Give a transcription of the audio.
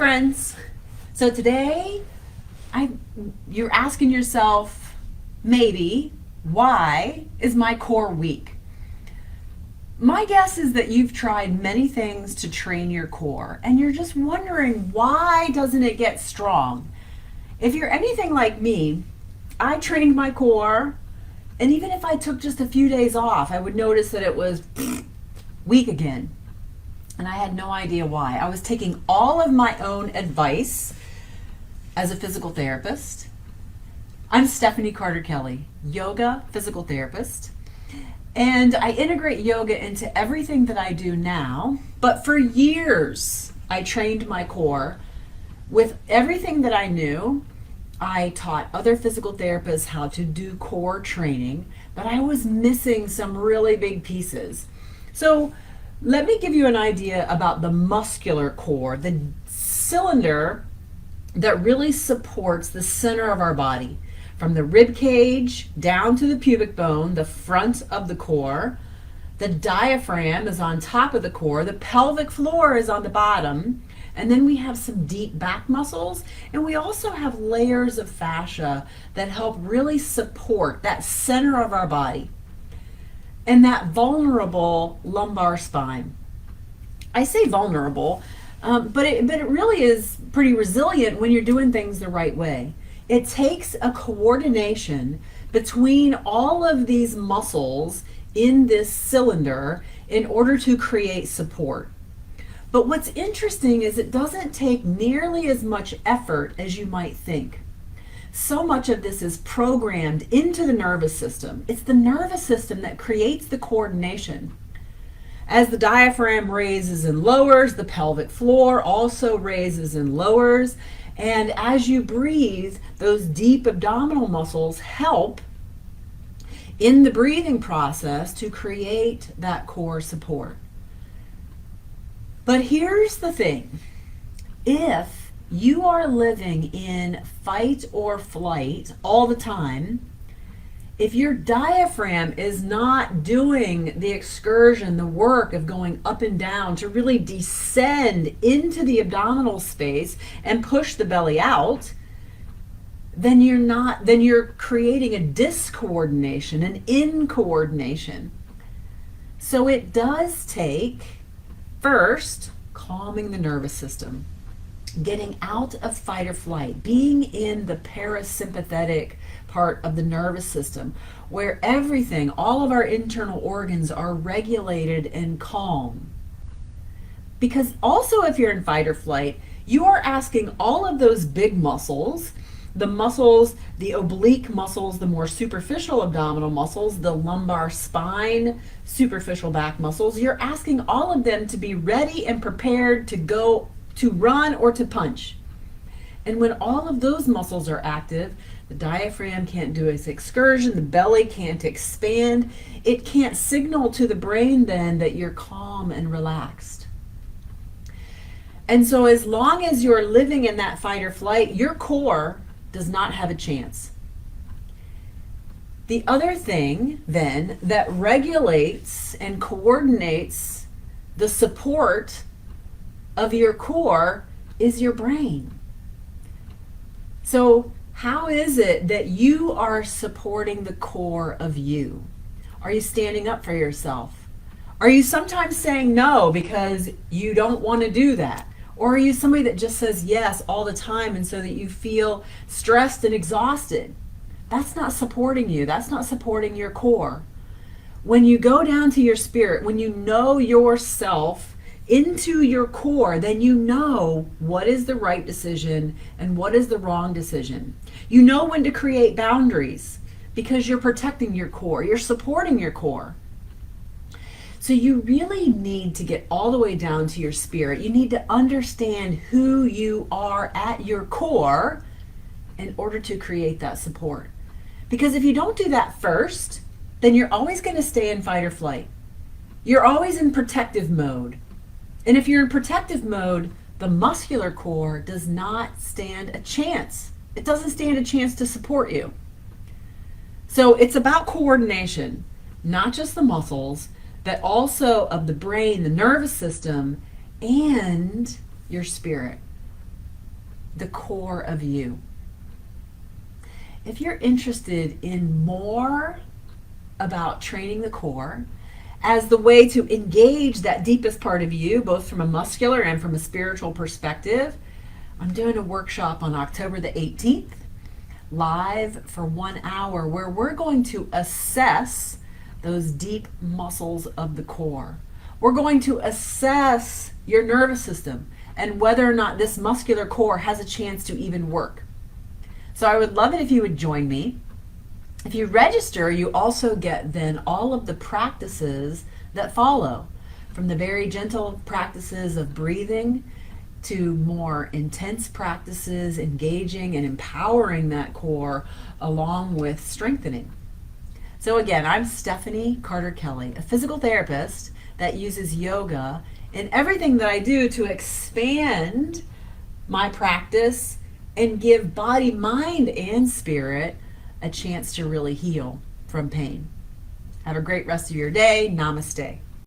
friends. So today, you're asking yourself, maybe, why is my core weak? My guess is that you've tried many things to train your core, and you're just wondering, why doesn't it get strong? If you're anything like me, I trained my core, and even if I took just a few days off, I would notice that it was weak again. And I had no idea why. I was taking all of my own advice as a physical therapist. I'm Stephanie Carter Kelly, yoga physical therapist. And I integrate yoga into everything that I do now. But for years, I trained my core with everything that I knew. I taught other physical therapists how to do core training, but I was missing some really big pieces. So let me give you an idea about the muscular core, the cylinder that really supports the center of our body, from the rib cage down to the pubic bone, the front of the core. The diaphragm is on top of the core, the pelvic floor is on the bottom, and then we have some deep back muscles, and we also have layers of fascia that help really support that center of our body and that vulnerable lumbar spine. I say vulnerable, but it really is pretty resilient when you're doing things the right way. It takes a coordination between all of these muscles in this cylinder in order to create support. But what's interesting is it doesn't take nearly as much effort as you might think. So much of this is programmed into the nervous system. It's the nervous system that creates the coordination. As the diaphragm raises and lowers, the pelvic floor also raises and lowers. And as you breathe, those deep abdominal muscles help in the breathing process to create that core support. But here's the thing. If you are living in fight or flight all the time, if your diaphragm is not doing the excursion, the work of going up and down to really descend into the abdominal space and push the belly out, then you're creating a discoordination, an incoordination. So it does take, first, calming the nervous system, getting out of fight or flight, being in the parasympathetic part of the nervous system, where everything, all of our internal organs are regulated and calm. Because also, if you're in fight or flight, you are asking all of those big muscles, the oblique muscles, the more superficial abdominal muscles, the lumbar spine, superficial back muscles, you're asking all of them to be ready and prepared to go, to run or to punch. And when all of those muscles are active, the diaphragm can't do its excursion, the belly can't expand, it can't signal to the brain then that you're calm and relaxed. And so as long as you're living in that fight or flight, your core does not have a chance. The other thing then that regulates and coordinates the support of your core is your brain. So how is it that you are supporting the core of you? Are you standing up for yourself? Are you sometimes saying no because you don't want to do that? Or are you somebody that just says yes all the time, and so that you feel stressed and exhausted? That's not supporting you. That's not supporting your core. When you go down to your spirit, when you know yourself into your core, then you know what is the right decision and what is the wrong decision. You know when to create boundaries because you're protecting your core, you're supporting your core. So you really need to get all the way down to your spirit. You need to understand who you are at your core in order to create that support. Because if you don't do that first, then you're always going to stay in fight or flight. You're always in protective mode. And if you're in protective mode, the muscular core does not stand a chance. It doesn't stand a chance to support you. So it's about coordination, not just the muscles, but also of the brain, the nervous system, and your spirit. the core of you. If you're interested in more about training the core as the way to engage that deepest part of you, both from a muscular and from a spiritual perspective, I'm doing a workshop on October the 18th, live for 1 hour, where we're going to assess those deep muscles of the core. We're going to assess your nervous system and whether or not this muscular core has a chance to even work. So I would love it if you would join me. If you register, you also get then all of the practices that follow, from the very gentle practices of breathing to more intense practices, engaging and empowering that core along with strengthening. So again, I'm Stephanie Carter Kelly, a physical therapist that uses yoga in everything that I do to expand my practice and give body, mind, and spirit a chance to really heal from pain. Have a great rest of your day. Namaste.